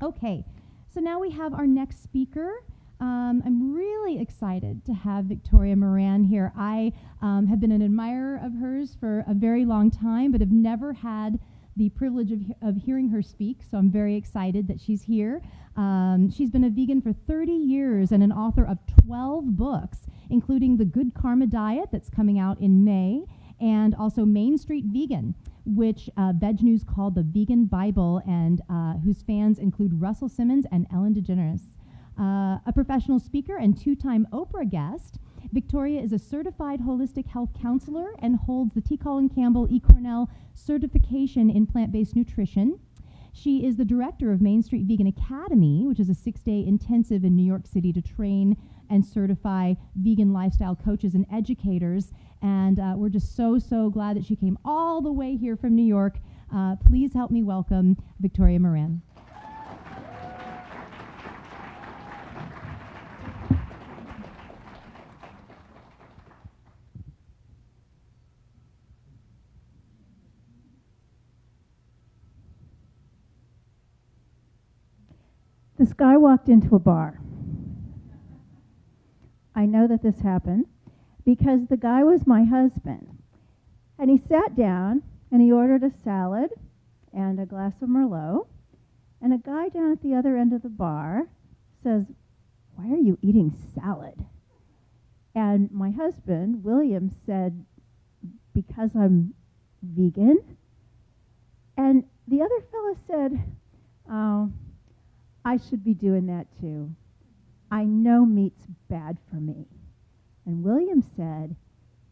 Okay, so now we have our next speaker. I'm really excited to have Victoria Moran here. I have been an admirer of hers for a very long time, but have never had the privilege of hearing her speak, so I'm very excited that she's here. She's been a vegan for 30 years and an author of 12 books, including The Good Karma Diet that's coming out in May, and also Main Street Vegan, which Veg News called the Vegan Bible, and whose fans include Russell Simmons and Ellen DeGeneres. A professional speaker and two-time Oprah guest, Victoria is a certified holistic health counselor and holds the T. Colin Campbell E. Cornell certification in plant-based nutrition. She is the director of Main Street Vegan Academy, which is a 6-day intensive in New York City to train and certify vegan lifestyle coaches and educators. And we're just so glad that she came all the way here from New York. Please help me welcome Victoria Moran. This guy walked into a bar. I know that this happened because the guy was my husband. And he sat down and he ordered a salad and a glass of Merlot. And a guy down at the other end of the bar says, "Why are you eating salad?" And my husband, William, said, "Because I'm vegan." And the other fellow said, "Oh, I should be doing that too. I know meat's bad for me." And William said,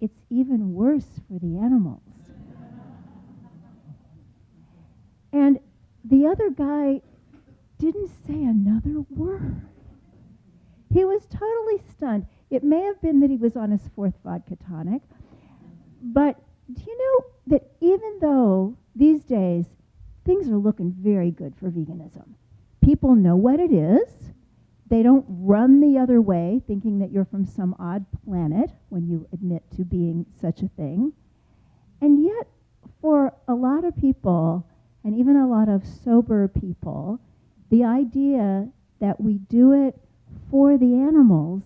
"It's even worse for the animals." And the other guy didn't say another word. He was totally stunned. It may have been that he was on his fourth vodka tonic, but do you know that even though these days things are looking very good for veganism, people know what it is. They don't run the other way thinking that you're from some odd planet when you admit to being such a thing. And yet, for a lot of people, and even a lot of sober people, the idea that we do it for the animals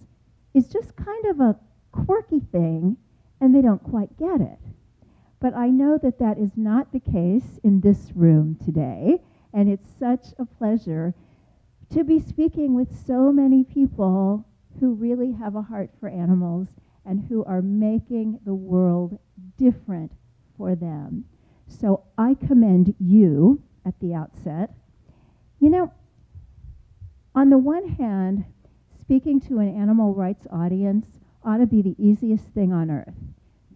is just kind of a quirky thing, and they don't quite get it. But I know that that is not the case in this room today, and it's such a pleasure to be speaking with so many people who really have a heart for animals and who are making the world different for them. So I commend you at the outset. You know, on the one hand, speaking to an animal rights audience ought to be the easiest thing on earth,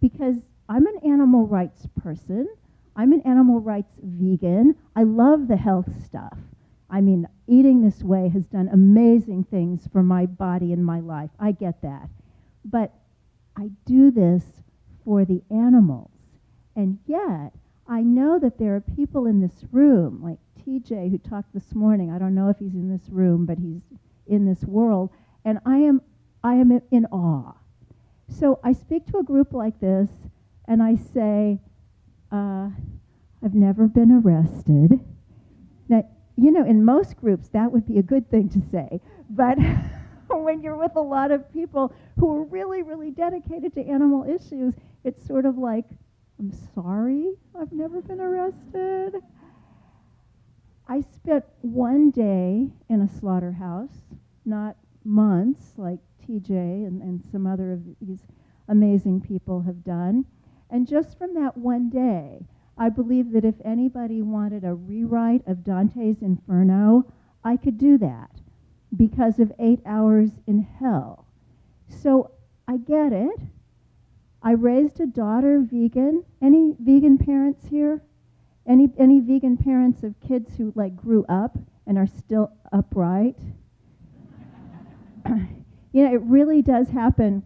because I'm an animal rights person. I'm an animal rights vegan. I love the health stuff. I mean, eating this way has done amazing things for my body and my life. I get that. But I do this for the animals. And yet, I know that there are people in this room, like TJ, who talked this morning. I don't know if he's in this room, but he's in this world. And I am in awe. So I speak to a group like this, and I say, I've never been arrested. Now, you know, in most groups, that would be a good thing to say. But when you're with a lot of people who are really, really dedicated to animal issues, it's sort of like, I'm sorry, I've never been arrested. I spent one day in a slaughterhouse, not months, like TJ and some other of these amazing people have done. And just from that one day, I believe that if anybody wanted a rewrite of Dante's Inferno, I could do that because of 8 hours in hell. So I get it. I raised a daughter vegan. Any vegan parents here? Any vegan parents of kids who like grew up and are still upright? You know, it really does happen.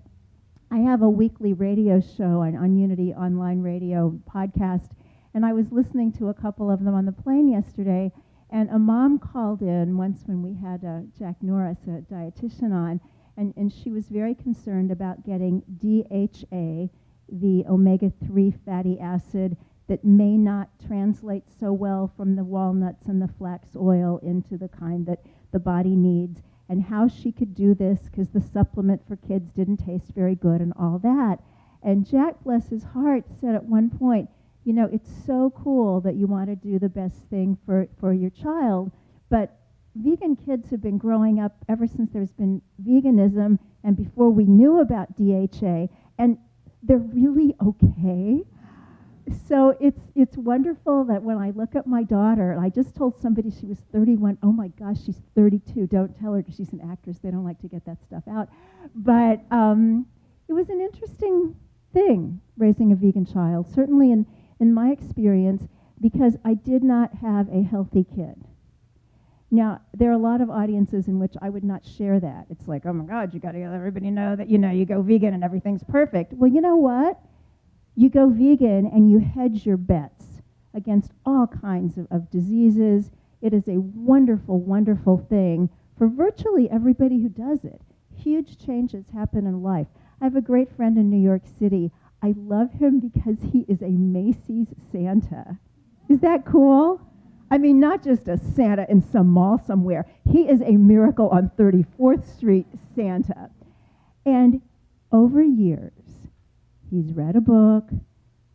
I have a weekly radio show on Unity Online Radio podcast, and I was listening to a couple of them on the plane yesterday, and a mom called in once when we had Jack Norris, a dietitian, on, and she was very concerned about getting DHA, the omega-3 fatty acid that may not translate so well from the walnuts and the flax oil into the kind that the body needs, and how she could do this because the supplement for kids didn't taste very good and all that. And Jack, bless his heart, said at one point, you know, it's so cool that you want to do the best thing for your child, but vegan kids have been growing up ever since there's been veganism and before we knew about DHA, and they're really okay. So it's wonderful that when I look at my daughter, and I just told somebody she was 31, oh my gosh, she's 32. Don't tell her because she's an actress. They don't like to get that stuff out. But it was an interesting thing, raising a vegan child, certainly in my experience, because I did not have a healthy kid. Now, there are a lot of audiences in which I would not share that. It's like, oh my God, you got to let everybody know that, you know, you go vegan and everything's perfect. Well, you know what? You go vegan and you hedge your bets against all kinds of diseases. It is a wonderful, wonderful thing for virtually everybody who does it. Huge changes happen in life. I have a great friend in New York City. I love him because he is a Macy's Santa. Is that cool? I mean, not just a Santa in some mall somewhere. He is a Miracle on 34th Street Santa. And over years, he's read a book,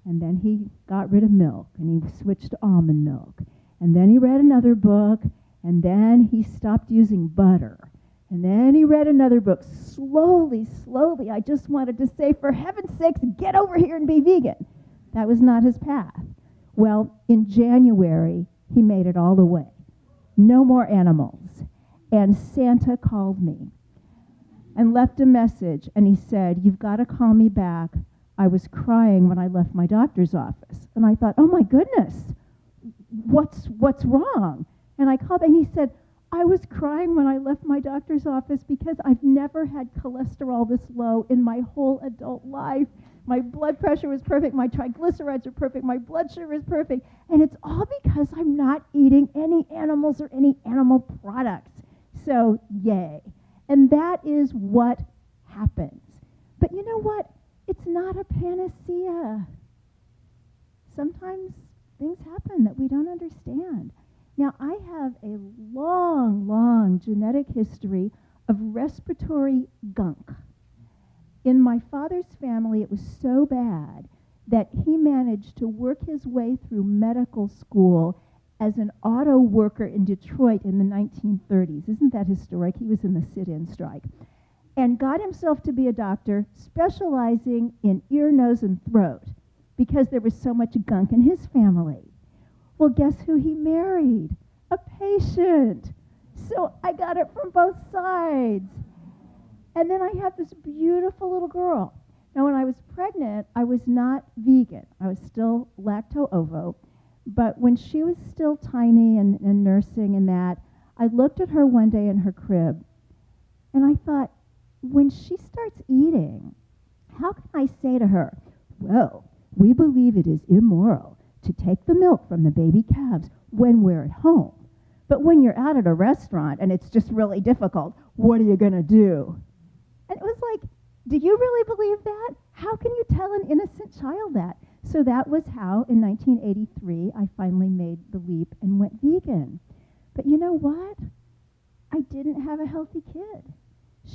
and then he got rid of milk, and he switched to almond milk. And then he read another book, and then he stopped using butter. And then he read another book. Slowly, slowly, I just wanted to say, for heaven's sakes, get over here and be vegan. That was not his path. Well, in January, he made it all the way. No more animals. And Santa called me and left a message, and he said, you've got to call me back. I was crying when I left my doctor's office. And I thought, oh my goodness, what's wrong? And I called, and he said, I was crying when I left my doctor's office because I've never had cholesterol this low in my whole adult life. My blood pressure was perfect, my triglycerides are perfect, my blood sugar is perfect, and it's all because I'm not eating any animals or any animal products. So, yay. And that is what happens. But you know what? It's not a panacea. Sometimes things happen that we don't understand. Now, I have a long, long genetic history of respiratory gunk. In my father's family, it was so bad that he managed to work his way through medical school as an auto worker in Detroit in the 1930s. Isn't that historic? He was in the sit-in strike. And got himself to be a doctor specializing in ear, nose, and throat because there was so much gunk in his family. Well, guess who he married? A patient. So I got it from both sides. And then I have this beautiful little girl. Now, when I was pregnant, I was not vegan. I was still lacto-ovo. But when she was still tiny and nursing and that, I looked at her one day in her crib, and I thought, when she starts eating, how can I say to her, well, we believe it is immoral to take the milk from the baby calves when we're at home. But when you're out at a restaurant and it's just really difficult, what are you going to do? And it was like, do you really believe that? How can you tell an innocent child that? So that was how, in 1983, I finally made the leap and went vegan. But you know what? I didn't have a healthy kid.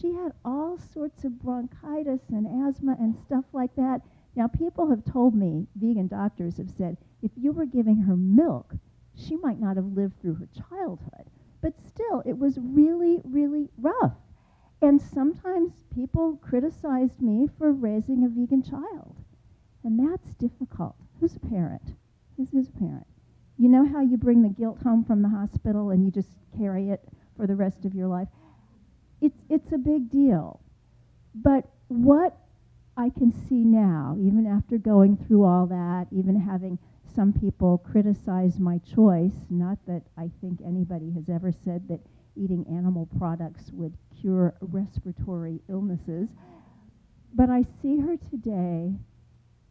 She had all sorts of bronchitis and asthma and stuff like that. Now, people have told me, vegan doctors have said, if you were giving her milk, she might not have lived through her childhood. But still, it was really, really rough. And sometimes people criticized me for raising a vegan child. And that's difficult. Who's a parent? Who's a parent? You know how you bring the guilt home from the hospital and you just carry it for the rest of your life? It's a big deal. But what I can see now, even after going through all that, even having some people criticize my choice, not that I think anybody has ever said that eating animal products would cure respiratory illnesses, but I see her today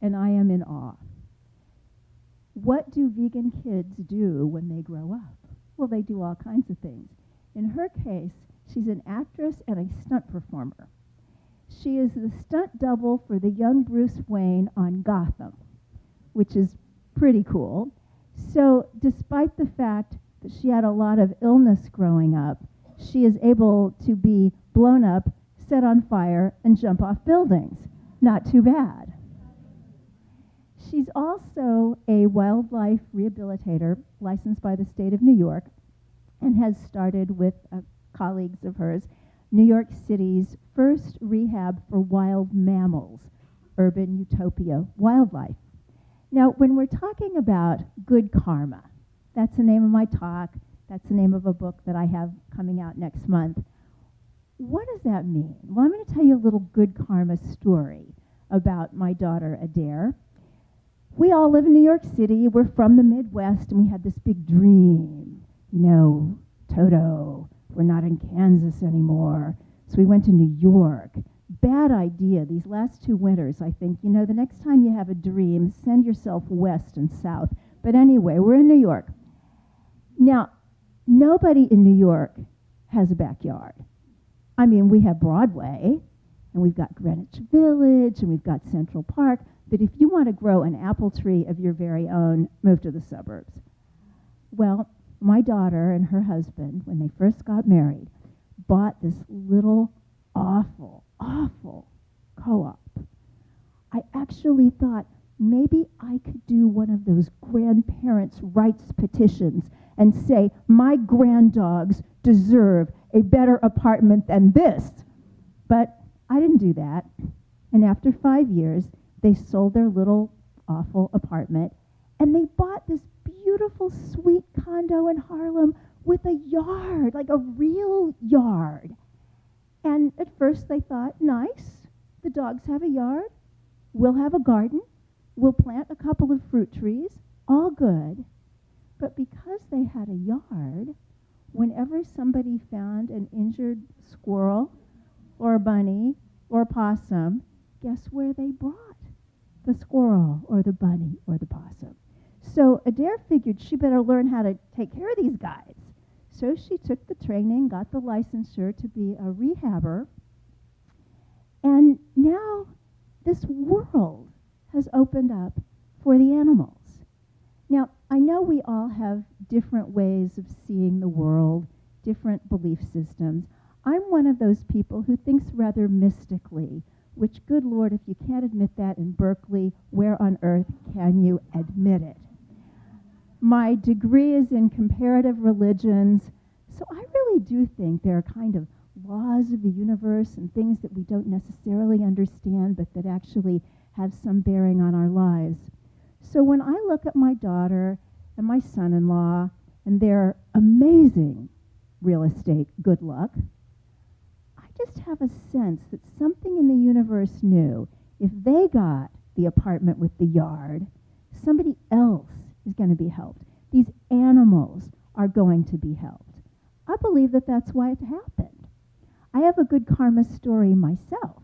and I am in awe. What do vegan kids do when they grow up? Well, they do all kinds of things. In her case, she's an actress and a stunt performer. She is the stunt double for the young Bruce Wayne on Gotham, which is pretty cool. So despite the fact that she had a lot of illness growing up, she is able to be blown up, set on fire, and jump off buildings. Not too bad. She's also a wildlife rehabilitator licensed by the state of New York and has started with colleagues of hers New York City's first rehab for wild mammals, Urban Utopia Wildlife. Now, when we're talking about good karma, that's the name of my talk, that's the name of a book that I have coming out next month. What does that mean? Well, I'm going to tell you a little good karma story about my daughter, Adair. We all live in New York City. We're from the Midwest, and we had this big dream. You know, Toto, we're not in Kansas anymore. So we went to New York. Bad idea. These last 2 winters, I think, you know, the next time you have a dream, send yourself west and south. But anyway, we're in New York. Now, nobody in New York has a backyard. I mean, we have Broadway, and we've got Greenwich Village, and we've got Central Park. But if you want to grow an apple tree of your very own, move to the suburbs. Well, my daughter and her husband, when they first got married, bought this little awful co-op. I actually thought maybe I could do one of those grandparents' rights petitions and say, my granddogs deserve a better apartment than this. But I didn't do that. And after 5 years, they sold their little awful apartment, and they bought this beautiful, sweet condo in Harlem with a yard, like a real yard. And at first they thought, nice, the dogs have a yard, we'll have a garden, we'll plant a couple of fruit trees, all good. But because they had a yard, whenever somebody found an injured squirrel or a bunny or a possum, guess where they brought the squirrel or the bunny or the possum? So Adair figured she better learn how to take care of these guys. So she took the training, got the licensure to be a rehabber, and now this world has opened up for the animals. Now, I know we all have different ways of seeing the world, different belief systems. I'm one of those people who thinks rather mystically, which, good Lord, if you can't admit that in Berkeley, where on earth can you admit it? My degree is in comparative religions, so I really do think there are kind of laws of the universe and things that we don't necessarily understand, but that actually have some bearing on our lives. So when I look at my daughter and my son-in-law and their amazing real estate good luck, I just have a sense that something in the universe knew if they got the apartment with the yard, somebody else is going to be helped. These animals are going to be helped. I believe that that's why it happened. I have a good karma story myself.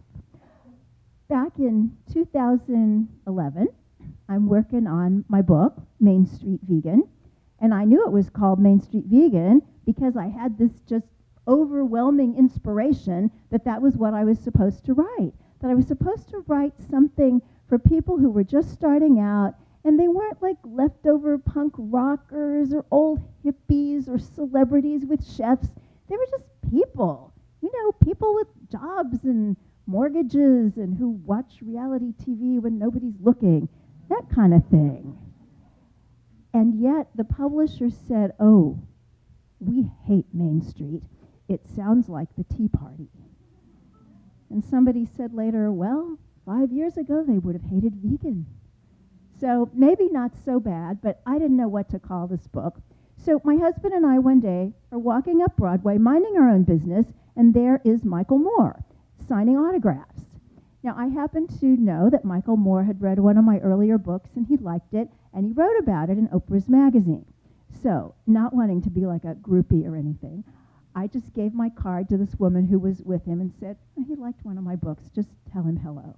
Back in 2011, I'm working on my book, Main Street Vegan, and I knew it was called Main Street Vegan because I had this just overwhelming inspiration that that was what I was supposed to write, that I was supposed to write something for people who were just starting out, and they weren't like leftover punk rockers or old hippies or celebrities with chefs. They were just people, you know, people with jobs and mortgages and who watch reality TV when nobody's looking, that kind of thing. And yet the publisher said, oh, we hate Main Street. It sounds like the Tea Party. And somebody said later, well, 5 years ago they would have hated vegan. So maybe not so bad, but I didn't know what to call this book. So my husband and I one day are walking up Broadway, minding our own business, and there is Michael Moore signing autographs. Now, I happen to know that Michael Moore had read one of my earlier books, and he liked it, and he wrote about it in Oprah's magazine. So, not wanting to be like a groupie or anything, I just gave my card to this woman who was with him and said, oh, he liked one of my books, just tell him hello.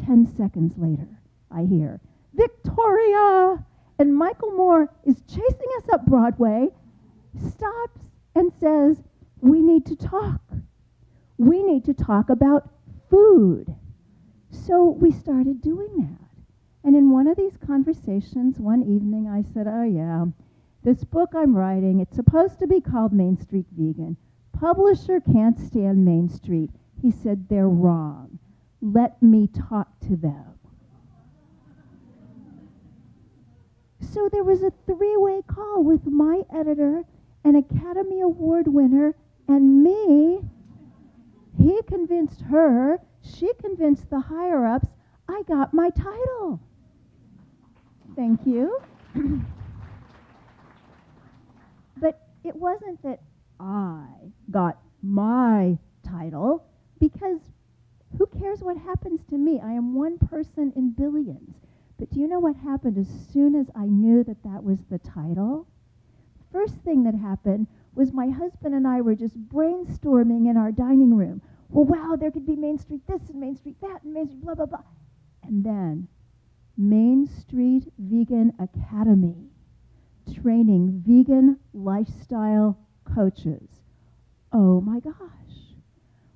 10 seconds later, I hear, Victoria! And Michael Moore is chasing us up Broadway, stops and says, we need to talk. We need to talk about food. So we started doing that. And in one of these conversations, one evening, I said, oh yeah, this book I'm writing, it's supposed to be called Main Street Vegan. Publisher can't stand Main Street. He said, they're wrong. Let me talk to them. So there was a three-way call with my editor, an Academy Award winner, and me. He convinced her. She convinced the higher-ups. I got my title. Thank you. But it wasn't that I got my title, because who cares what happens to me? I am one person in billions. But do you know what happened as soon as I knew that that was the title? First thing that happened was my husband and I were just brainstorming in our dining room. Well, wow, there could be Main Street this and Main Street that and Main Street blah, blah, blah. And then Main Street Vegan Academy, training vegan lifestyle coaches. Oh my gosh.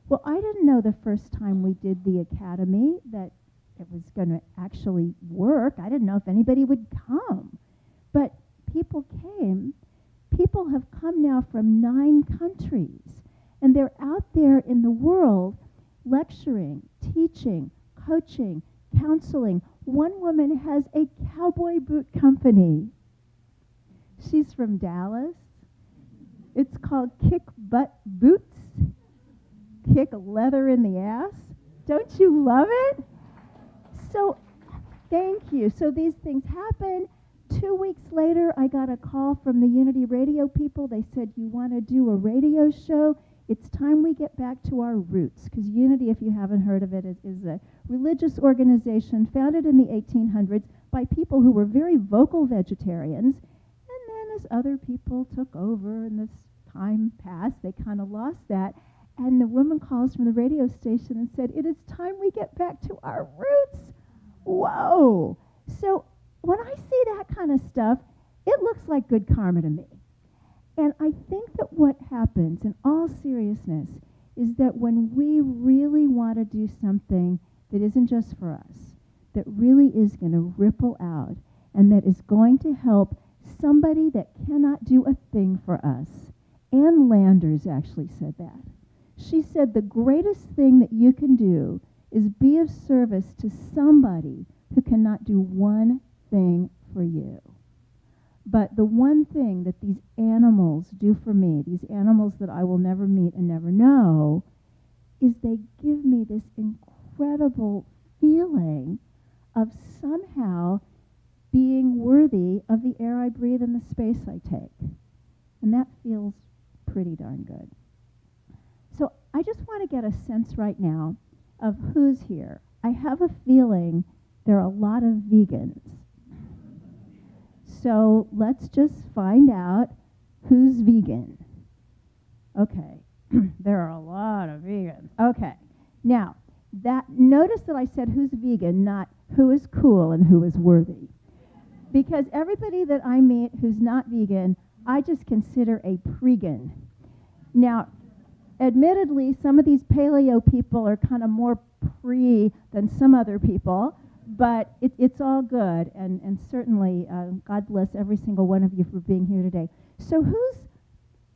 Well, I didn't know the first time we did the academy that it was going to actually work. I didn't know if anybody would come. But people came. People have come now from 9 countries. And they're out there in the world lecturing, teaching, coaching, counseling. One woman has a cowboy boot company. She's from Dallas. It's called Kick Butt Boots. Kick leather in the ass. Don't you love it? So, thank you. So these things happen. 2 weeks later, I got a call from the Unity Radio people. They said, you want to do a radio show? It's time we get back to our roots. Because Unity, if you haven't heard of it, is a religious organization founded in the 1800s by people who were very vocal vegetarians. And then as other people took over and this time passed, they kind of lost that. And the woman calls from the radio station and said, it is time we get back to our roots. Whoa. So when I see that kind of stuff, it looks like good karma to me. And I think that what happens, in all seriousness, is that when we really want to do something that isn't just for us, that really is going to ripple out, and that is going to help somebody that cannot do a thing for us. Ann Landers actually said that. She said the greatest thing that you can do is be of service to somebody who cannot do one thing for you. But the one thing that these animals do for me, these animals that I will never meet and never know, is they give me this incredible feeling of somehow being worthy of the air I breathe and the space I take. And that feels pretty darn good. So I just want to get a sense right now of who's here. I have a feeling there are a lot of vegans. So let's just find out who's vegan. Okay, there are a lot of vegans. Okay, now notice that I said who's vegan, not who is cool and who is worthy. Because everybody that I meet who's not vegan, I just consider a pregan. Now, admittedly, some of these paleo people are kind of more pre than some other people, but it's all good, and certainly God bless every single one of you for being here today. So who's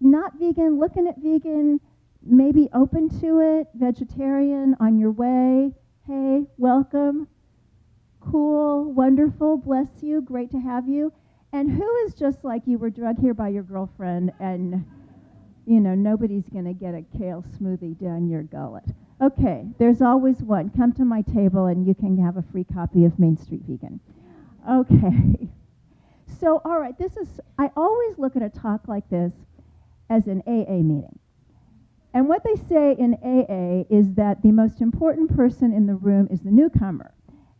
not vegan, looking at vegan, maybe open to it, vegetarian, on your way? Hey, welcome. Cool, wonderful, bless you, great to have you. And who is just like you were drugged here by your girlfriend and, you know, nobody's going to get a kale smoothie down your gullet? Okay, there's always one. Come to my table and you can have a free copy of Main Street Vegan. Okay. So, all right, I always look at a talk like this as an AA meeting. And what they say in AA is that the most important person in the room is the newcomer.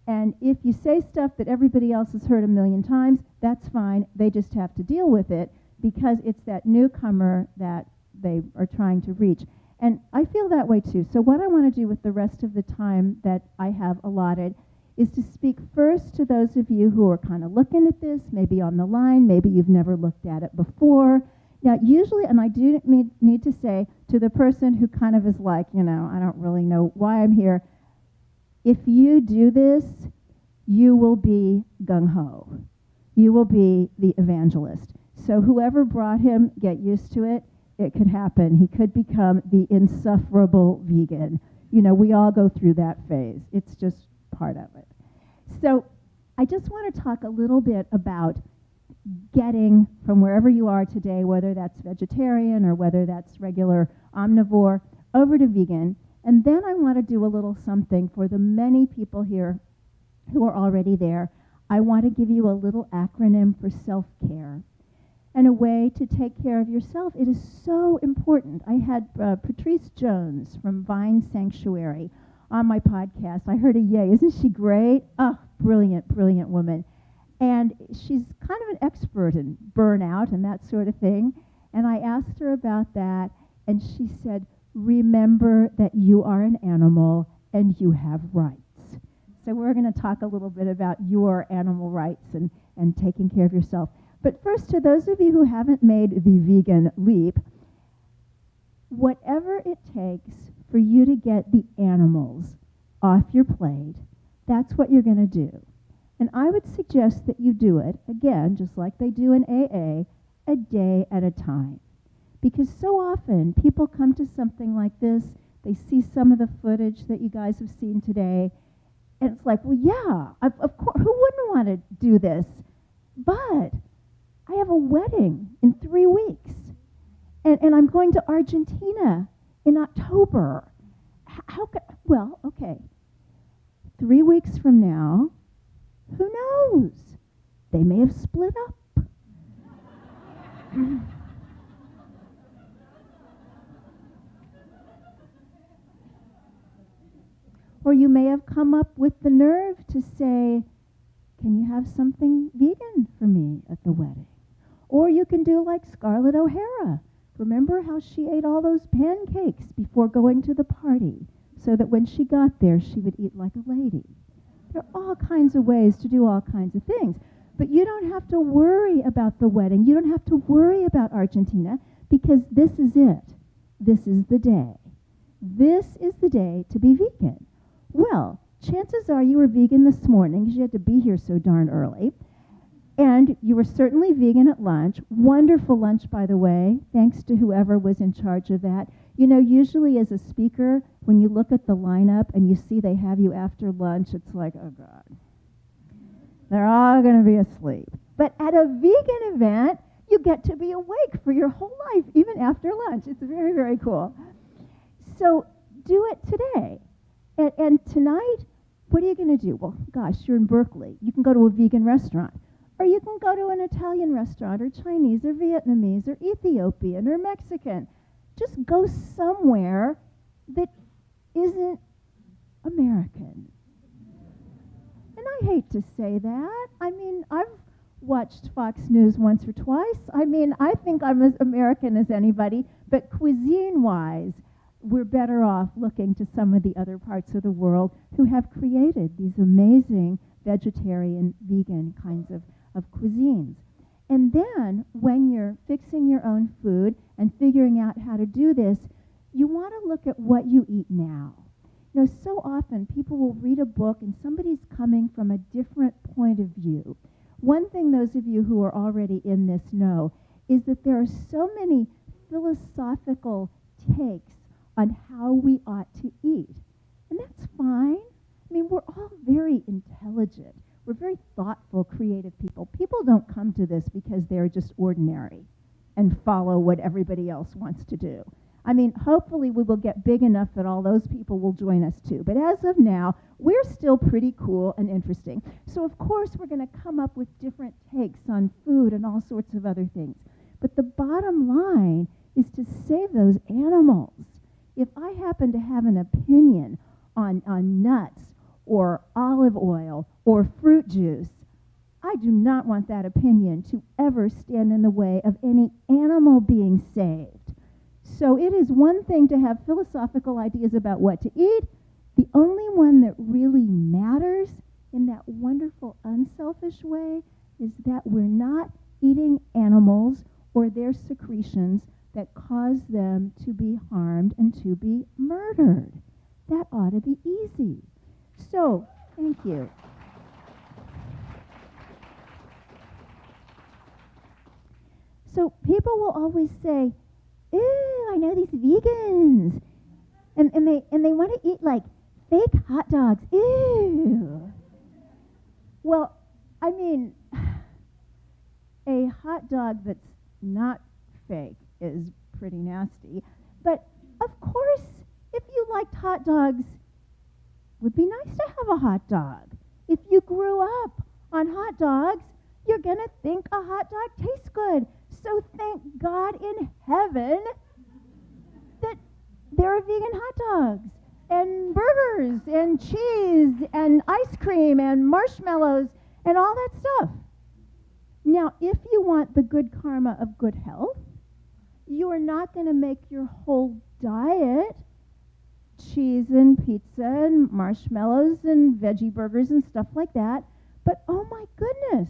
And if you say stuff that everybody else has heard a million times, that's fine. They just have to deal with it because it's that newcomer that they are trying to reach. And I feel that way too. So what I want to do with the rest of the time that I have allotted is to speak first to those of you who are kind of looking at this, maybe on the line, maybe you've never looked at it before. Now, usually, and I do need to say to the person who kind of is like, you know, I don't really know why I'm here, if you do this, you will be gung-ho. You will be the evangelist. So whoever brought him, get used to it. It could happen. He could become the insufferable vegan. You know, we all go through that phase. It's just part of it. So I just want to talk a little bit about getting from wherever you are today, whether that's vegetarian or whether that's regular omnivore, over to vegan. And then I want to do a little something for the many people here who are already there. I want to give you a little acronym for self-care and a way to take care of yourself. It is so important. I had Patrice Jones from Vine Sanctuary on my podcast. I heard a yay. Isn't she great? Oh, brilliant, brilliant woman. And she's kind of an expert in burnout and that sort of thing. And I asked her about that, and she said, remember that you are an animal and you have rights. So we're going to talk a little bit about your animal rights and taking care of yourself. But first, to those of you who haven't made the vegan leap, whatever it takes for you to get the animals off your plate, that's what you're going to do. And I would suggest that you do it, again, just like they do in AA, a day at a time. Because so often people come to something like this, they see some of the footage that you guys have seen today, and it's like, well, yeah, of course, who wouldn't want to do this? But I have a wedding in 3 weeks, and I'm going to Argentina in October. How could, well, okay, 3 weeks from now, who knows? They may have split up. Or you may have come up with the nerve to say, can you have something vegan for me at the wedding? Or you can do like Scarlett O'Hara. Remember how she ate all those pancakes before going to the party so that when she got there, she would eat like a lady. There are all kinds of ways to do all kinds of things. But you don't have to worry about the wedding. You don't have to worry about Argentina, because this is it. This is the day. This is the day to be vegan. Well, chances are you were vegan this morning because you had to be here so darn early. And you were certainly vegan at lunch. Wonderful lunch, by the way. Thanks to whoever was in charge of that. You know, usually as a speaker, when you look at the lineup and you see they have you after lunch, it's like, oh, God. They're all going to be asleep. But at a vegan event, you get to be awake for your whole life, even after lunch. It's very, very cool. So do it today. And tonight, what are you going to do? Well, gosh, you're in Berkeley. You can go to a vegan restaurant. Or you can go to an Italian restaurant, or Chinese, or Vietnamese, or Ethiopian, or Mexican. Just go somewhere that isn't American. And I hate to say that. I mean, I've watched Fox News once or twice. I mean, I think I'm as American as anybody, but cuisine-wise, we're better off looking to some of the other parts of the world who have created these amazing vegetarian, vegan kinds of cuisines. And then, when you're fixing your own food and figuring out how to do this, you want to look at what you eat now. You know, so often people will read a book and somebody's coming from a different point of view. One thing those of you who are already in this know is that there are so many philosophical takes on how we ought to eat. And that's fine. I mean, we're all very intelligent. We're very thoughtful, creative people. People don't come to this because they're just ordinary and follow what everybody else wants to do. I mean, hopefully we will get big enough that all those people will join us too. But as of now, we're still pretty cool and interesting. So of course we're going to come up with different takes on food and all sorts of other things. But the bottom line is to save those animals. If I happen to have an opinion on nuts or olive oil or fruit juice, I do not want that opinion to ever stand in the way of any animal being saved. So it is one thing to have philosophical ideas about what to eat. The only one that really matters in that wonderful unselfish way is that we're not eating animals or their secretions that cause them to be harmed and to be murdered. That ought to be easy. So, thank you. So people will always say, "Ew, I know these vegans," and they want to eat like fake hot dogs. Ew. Well, I mean, a hot dog that's not fake is pretty nasty. But of course, if you liked hot dogs, it would be nice to have a hot dog. If you grew up on hot dogs, you're going to think a hot dog tastes good. So thank God in heaven that there are vegan hot dogs and burgers and cheese and ice cream and marshmallows and all that stuff. Now, if you want the good karma of good health, you are not going to make your whole diet cheese and pizza and marshmallows and veggie burgers and stuff like that. But oh my goodness,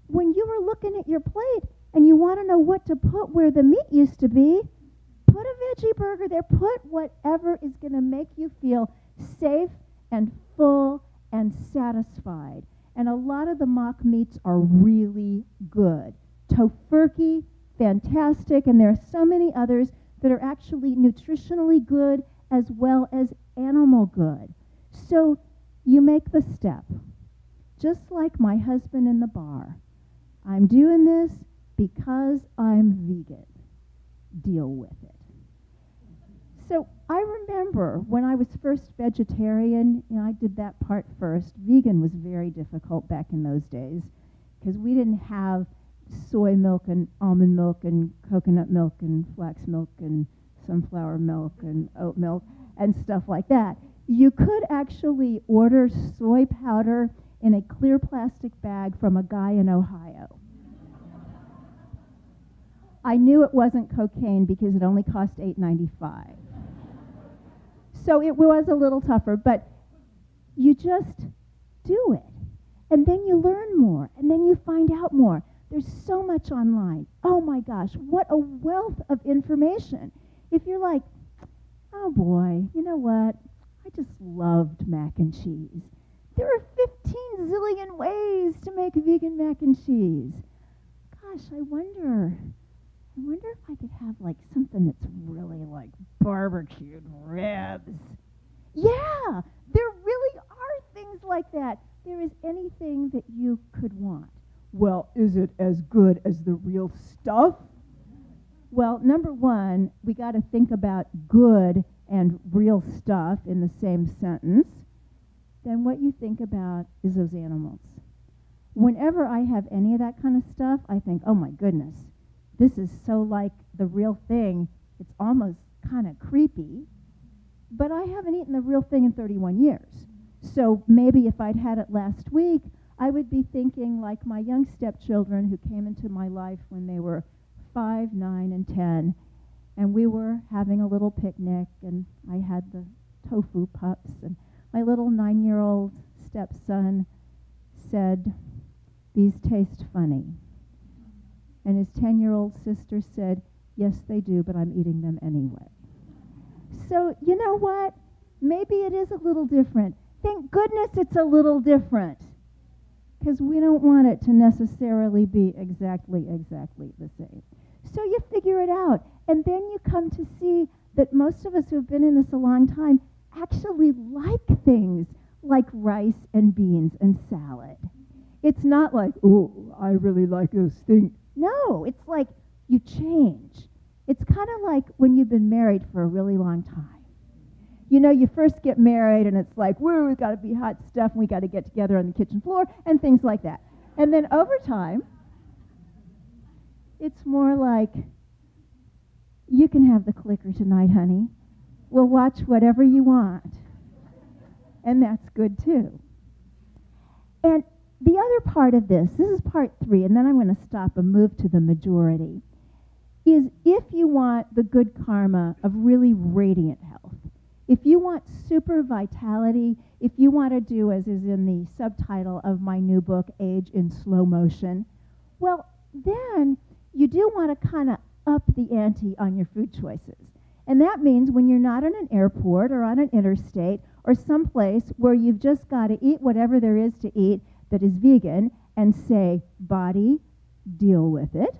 when you were looking at your plate and you want to know what to put where the meat used to be, put a veggie burger there. Put whatever is going to make you feel safe and full and satisfied. And a lot of the mock meats are really good. Tofurkey, fantastic, and there are so many others that are actually nutritionally good as well as animal good. So you make the step. Just like my husband in the bar. I'm doing this because I'm vegan. Deal with it. So I remember when I was first vegetarian, I did that part first. Vegan was very difficult back in those days because we didn't have soy milk and almond milk and coconut milk and flax milk and sunflower milk and oat milk and stuff like that. You could actually order soy powder in a clear plastic bag from a guy in Ohio. I knew it wasn't cocaine because it only cost $8.95. So it was a little tougher, but you just do it. And then you learn more, and then you find out more. There's so much online. Oh my gosh, what a wealth of information. If you're like, oh boy, you know what? I just loved mac and cheese. There are 15 zillion ways to make vegan mac and cheese. Gosh, I wonder if I could have like something that's really like barbecued ribs. Yeah, there really are things like that. There is anything that you could want. Well, is it as good as the real stuff? Well, number one, we got to think about good and real stuff in the same sentence. Then what you think about is those animals. Whenever I have any of that kind of stuff, I think, oh my goodness, this is so like the real thing, it's almost kind of creepy. But I haven't eaten the real thing in 31 years. So maybe if I'd had it last week, I would be thinking like my young stepchildren who came into my life when they were 5, 9, and 10. And we were having a little picnic, and I had the tofu pups, and my little 9-year-old stepson said, "These taste funny." And his 10-year-old sister said, "Yes, they do, but I'm eating them anyway." So, you know what? Maybe it is a little different. Thank goodness it's a little different, because we don't want it to necessarily be exactly the same. So you figure it out, and then you come to see that most of us who have been in this a long time actually like things like rice and beans and salad. It's not like, oh, I really like those things. No, it's like you change. It's kind of like when you've been married for a really long time. You know, you first get married, and it's like, woo, we've got to be hot stuff, and we got to get together on the kitchen floor, and things like that. And then over time, it's more like, you can have the clicker tonight, honey. We'll watch whatever you want. And that's good, too. And the other part of this is part 3, and then I'm going to stop and move to the majority, is if you want the good karma of really radiant health, if you want super vitality, if you want to do, as is in the subtitle of my new book, Age in Slow Motion, well, then you do want to kind of up the ante on your food choices. And that means when you're not in an airport or on an interstate or someplace where you've just got to eat whatever there is to eat that is vegan and say, body, deal with it.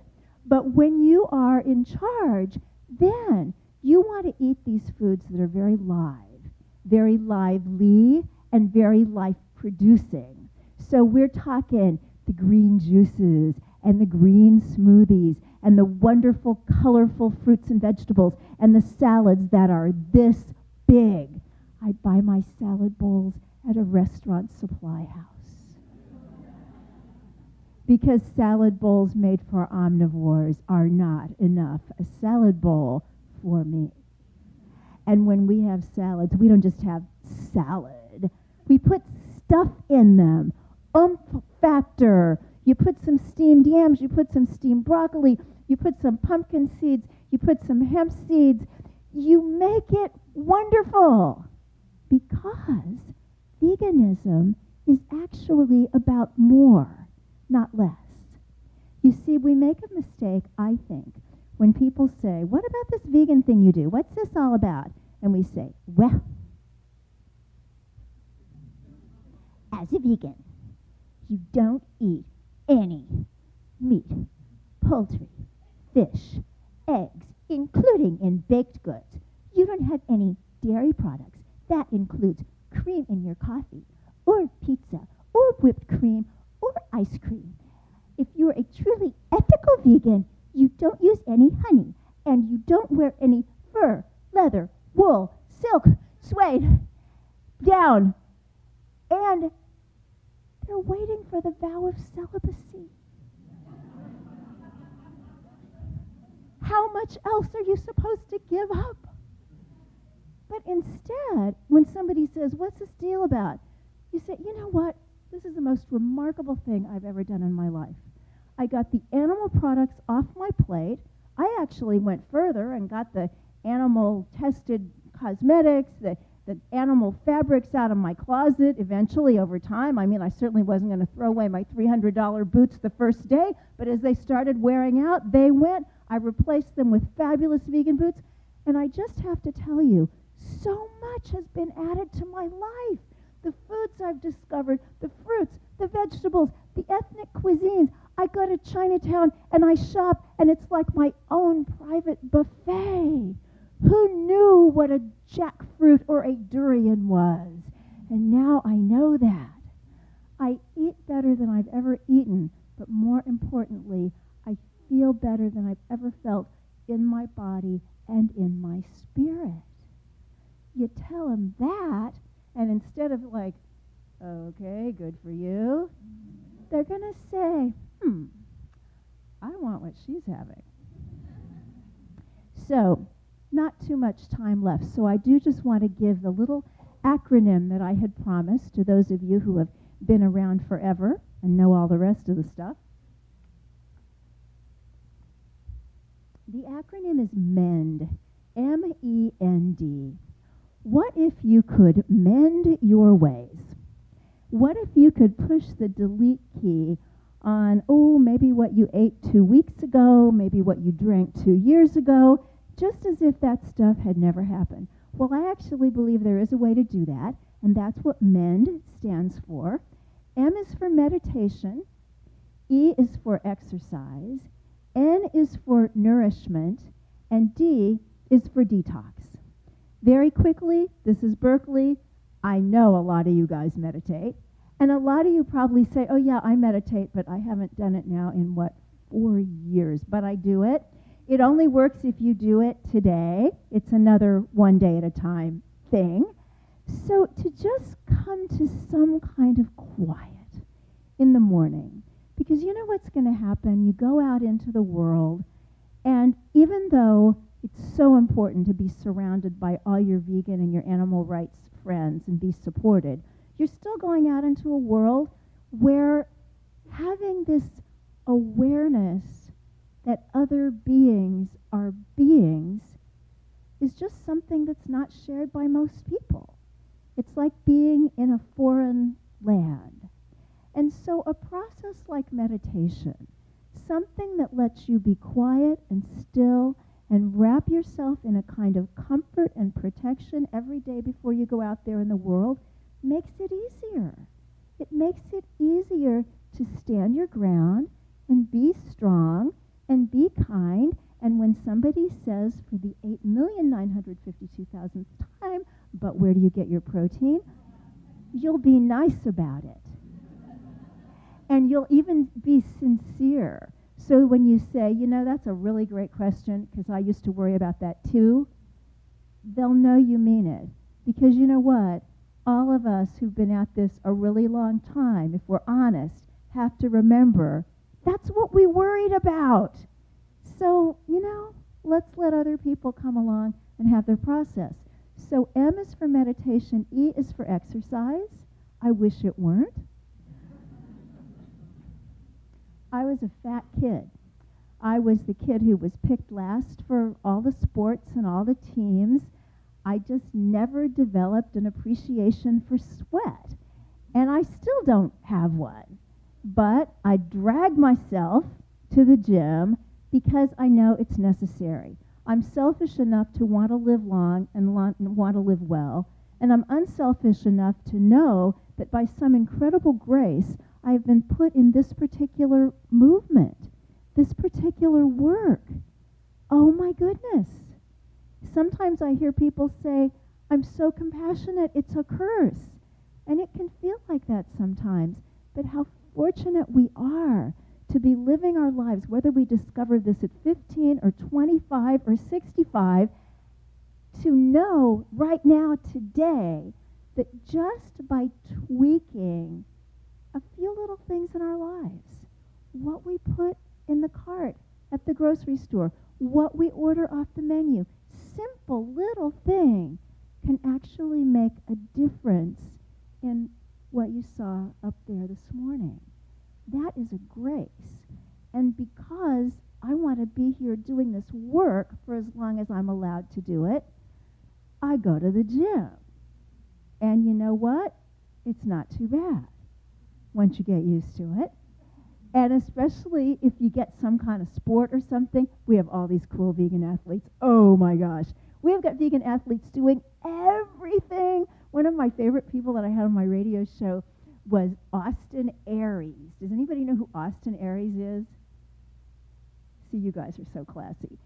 But when you are in charge, then you want to eat these foods that are very very lively, and very life-producing. So we're talking the green juices and the green smoothies and the wonderful, colorful fruits and vegetables and the salads that are this big. I buy my salad bowls at a restaurant supply house. Because salad bowls made for omnivores are not enough. A salad bowl for me. And when we have salads, we don't just have salad. We put stuff in them. Oomph factor. You put some steamed yams, you put some steamed broccoli, you put some pumpkin seeds, you put some hemp seeds. You make it wonderful. Because veganism is actually about more, not less. You see, we make a mistake, I think, when people say, what about this vegan thing you do? What's this all about? And we say, well, as a vegan, you don't eat any meat, poultry, fish, eggs, including in baked goods. You don't have any dairy products. That includes cream in your coffee, or pizza, or whipped cream, or ice cream. If you're a truly ethical vegan, you don't use any honey, and you don't wear any fur, leather, wool, silk, suede, down. And they're waiting for the vow of celibacy. How much else are you supposed to give up? But instead, when somebody says, what's this deal about? You say, you know what? This is the most remarkable thing I've ever done in my life. I got the animal products off my plate. I actually went further and got the animal-tested cosmetics, the animal fabrics out of my closet eventually over time. I mean, I certainly wasn't going to throw away my $300 boots the first day, but as they started wearing out, they went. I replaced them with fabulous vegan boots. And I just have to tell you, so much has been added to my life. The foods I've discovered, the fruits, the vegetables, the ethnic cuisines. I go to Chinatown and I shop, and it's like my own private buffet. Who knew what a jackfruit or a durian was? And now I know that. I eat better than I've ever eaten, but more importantly, I feel better than I've ever felt in my body and in my spirit. You tell them that, and instead of like, okay, good for you, they're going to say, I want what she's having. So, not too much time left. So I do just want to give the little acronym that I had promised to those of you who have been around forever and know all the rest of the stuff. The acronym is MEND, M-E-N-D. What if you could mend your ways? What if you could push the delete key on, maybe what you ate 2 weeks ago, maybe what you drank 2 years ago, just as if that stuff had never happened? Well, I actually believe there is a way to do that, and that's what MEND stands for. M is for meditation, E is for exercise, N is for nourishment, and D is for detox. Very quickly, this is Berkeley. I know a lot of you guys meditate. And a lot of you probably say, oh yeah, I meditate, but I haven't done it now in, 4 years. But I do it. It only works if you do it today. It's another one day at a time thing. So to just come to some kind of quiet in the morning. Because you know what's going to happen? You go out into the world, and even though it's so important to be surrounded by all your vegan and your animal rights friends and be supported, you're still going out into a world where having this awareness that other beings are beings is just something that's not shared by most people. It's like being in a foreign land. And so a process like meditation, something that lets you be quiet and still and wrap yourself in a kind of comfort and protection every day before you go out there in the world, makes it easier. It makes it easier to stand your ground and be strong and be kind. And when somebody says for the 8,952,000th time, but where do you get your protein? You'll be nice about it. And you'll even be sincere. So when you say, you know, that's a really great question, because I used to worry about that too, they'll know you mean it. Because you know what? All of us who've been at this a really long time, if we're honest, have to remember that's what we worried about. So, you know, let's let other people come along and have their process. So M is for meditation, E is for exercise. I wish it weren't. I was a fat kid. I was the kid who was picked last for all the sports and all the teams. I just never developed an appreciation for sweat. And I still don't have one. But I drag myself to the gym because I know it's necessary. I'm selfish enough to want to live long and want to live well. And I'm unselfish enough to know that by some incredible grace, I have been put in this particular movement, this particular work. Oh my goodness. Sometimes I hear people say, I'm so compassionate, it's a curse. And it can feel like that sometimes. But how fortunate we are to be living our lives, whether we discover this at 15 or 25 or 65, to know right now, today, that just by tweaking a few little things in our lives, what we put in the cart at the grocery store, what we order off the menu, simple little thing can actually make a difference in what you saw up there this morning. That is a grace. And because I want to be here doing this work for as long as I'm allowed to do it, I go to the gym. And you know what? It's not too bad once you get used to it. And especially if you get some kind of sport or something, we have all these cool vegan athletes. Oh my gosh. We've got vegan athletes doing everything. One of my favorite people that I had on my radio show was Austin Aries. Does anybody know who Austin Aries is? See, you guys are so classy.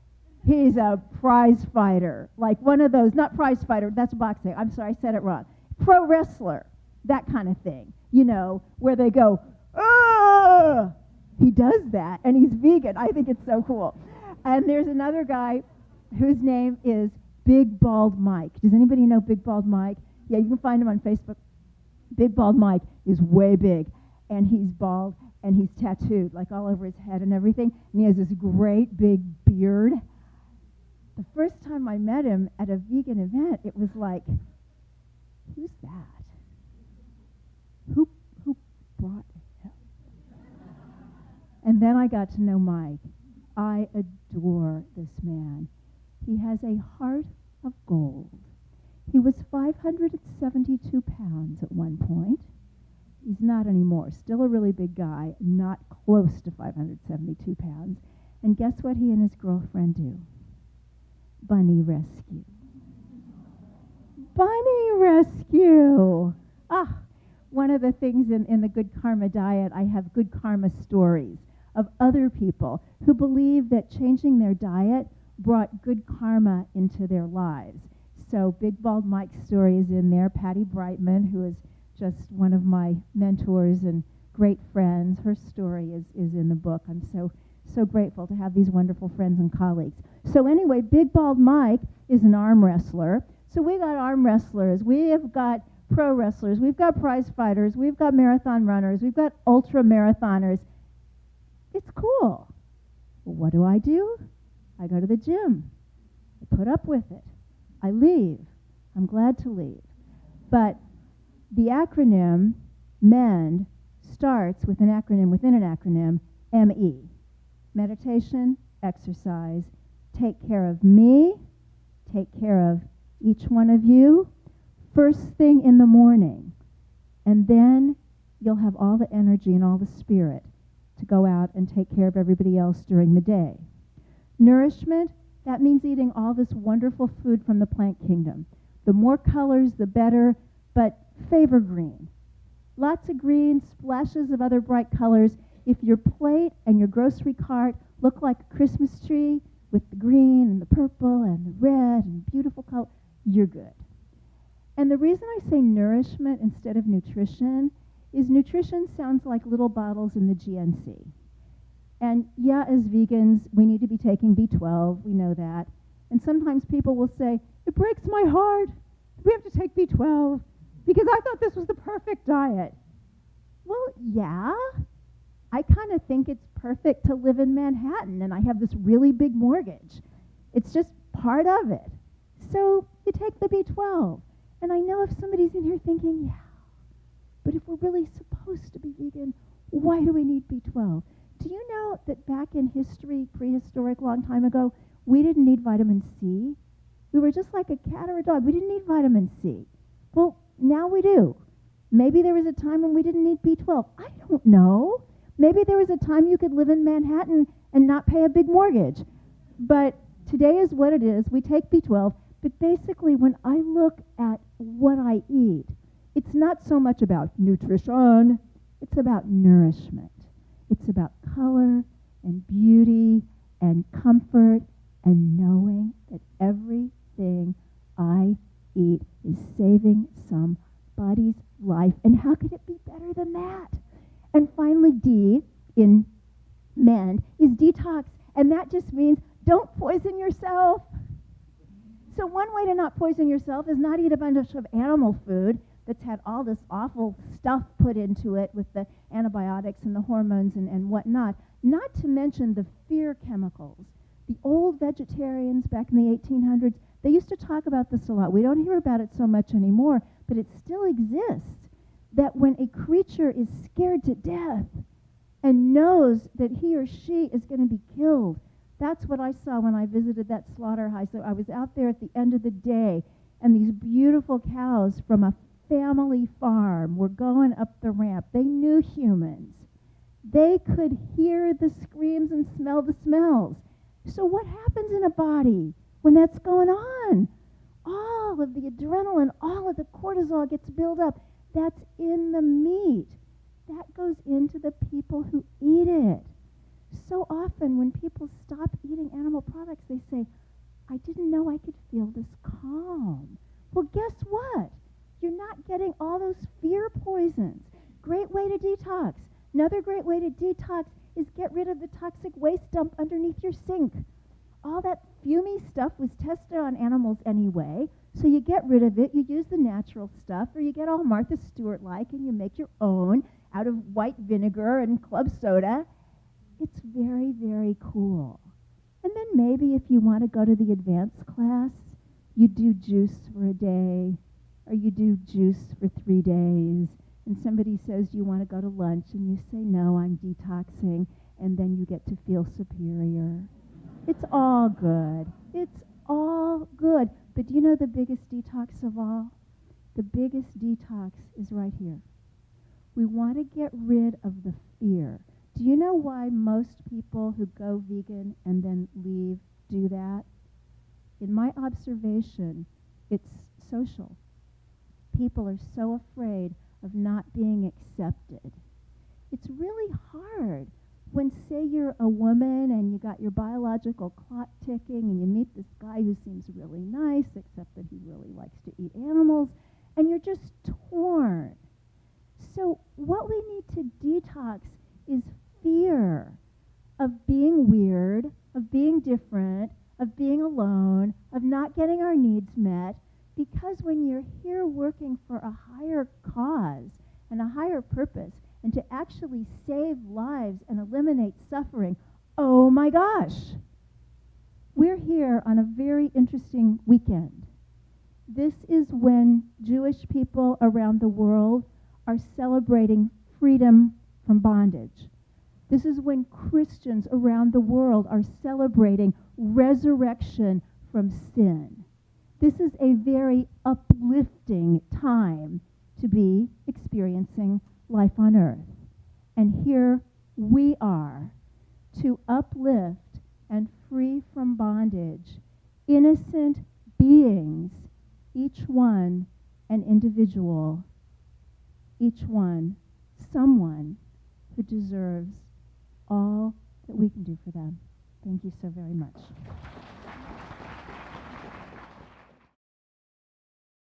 He's a prize fighter, like one of those, not prize fighter, that's boxing. I'm sorry, I said it wrong. Pro wrestler, that kind of thing, you know, where they go, ah! He does that, and he's vegan. I think it's so cool. And there's another guy whose name is Big Bald Mike. Does anybody know Big Bald Mike? Yeah, you can find him on Facebook. Big Bald Mike is way big, and he's bald, and he's tattooed, like all over his head and everything, and he has this great big beard. The first time I met him at a vegan event, it was like, who's that? Who brought him? And then I got to know Mike. I adore this man. He has a heart of gold. He was 572 pounds at one point. He's not anymore. Still a really big guy, not close to 572 pounds. And guess what he and his girlfriend do? Bunny rescue. Bunny rescue. One of the things in the Good Karma diet, I have good karma stories of other people who believe that changing their diet brought good karma into their lives. So Big Bald Mike's story is in there. Patty Brightman, who is just one of my mentors and great friends, her story is in the book. I'm so grateful to have these wonderful friends and colleagues. So anyway, Big Bald Mike is an arm wrestler. So we got arm wrestlers. We have got pro wrestlers. We've got prize fighters. We've got marathon runners. We've got ultra marathoners. It's cool. Well, what do? I go to the gym. I put up with it. I leave. I'm glad to leave. But the acronym MEND starts with an acronym within an acronym, ME. Meditation, exercise, take care of me, take care of each one of you, first thing in the morning. And then you'll have all the energy and all the spirit to go out and take care of everybody else during the day. Nourishment, that means eating all this wonderful food from the plant kingdom. The more colors, the better, but favor green. Lots of green, splashes of other bright colors. if your plate and your grocery cart look like a Christmas tree with the green and the purple and the red and beautiful color, you're good. And the reason I say nourishment instead of nutrition is nutrition sounds like little bottles in the GNC. And yeah, as vegans, we need to be taking B12, we know that. And sometimes people will say, it breaks my heart, we have to take B12 because I thought this was the perfect diet. Well, yeah, I kind of think it's perfect to live in Manhattan and I have this really big mortgage. It's just part of it. So you take the B12. And I know if somebody's in here thinking, yeah, but if we're really supposed to be vegan, why do we need B12? Do you know that back in history, prehistoric, long time ago, we didn't need vitamin C? We were just like a cat or a dog. We didn't need vitamin C. Well, now we do. Maybe there was a time when we didn't need B12. I don't know. Maybe there was a time you could live in Manhattan and not pay a big mortgage. But today is what it is. We take B12. But basically, when I look at what I eat, it's not so much about nutrition. It's about nourishment. It's about color and beauty and comfort and knowing that everything I eat is saving somebody's life. And how could it be better than that? And finally, D in MEND is detox. And that just means don't poison yourself. So one way to not poison yourself is not eat a bunch of animal food that's had all this awful stuff put into it with the antibiotics and the hormones and whatnot, not to mention the fear chemicals. The old vegetarians back in the 1800s, they used to talk about this a lot. We don't hear about it so much anymore, but it still exists, that when a creature is scared to death and knows that he or she is going to be killed, that's what I saw when I visited that slaughterhouse. So I was out there at the end of the day, and these beautiful cows from a family farm were going up the ramp. They knew humans. They could hear the screams and smell the smells. So what happens in a body when that's going on? All of the adrenaline, all of the cortisol gets built up. That's in the meat. That goes into the people who eat it. So often when people stop eating animal products, they say, I didn't know I could feel this calm. Well, guess what? You're not getting all those fear poisons. Great way to detox. Another great way to detox is get rid of the toxic waste dump underneath your sink. All that fumey stuff was tested on animals anyway, so you get rid of it, you use the natural stuff, or you get all Martha Stewart-like and you make your own out of white vinegar and club soda. It's very, very cool. And then maybe if you want to go to the advanced class, you do juice for a day, or you do juice for 3 days, and somebody says you want to go to lunch, and you say, no, I'm detoxing, and then you get to feel superior. It's all good. It's all good. But do you know the biggest detox of all? The biggest detox is right here. We want to get rid of the fear. Do you know why most people who go vegan and then leave do that? In my observation, it's social. People are so afraid of not being accepted. It's really hard when, say, you're a woman and you got your biological clock ticking and you meet this guy who seems really nice, except that he really likes to eat animals, and you're just torn. So what we need to detox is fear of being weird, of being different, of being alone, of not getting our needs met, because when you're here working for a higher cause and a higher purpose, and to actually save lives and eliminate suffering, oh my gosh, we're here on a very interesting weekend. This is when Jewish people around the world are celebrating freedom from bondage. This is when Christians around the world are celebrating resurrection from sin. This is a very uplifting time to be experiencing life on earth. And here we are to uplift and free from bondage innocent beings, each one an individual, each one someone who deserves all that we can do for them. Thank you so very much.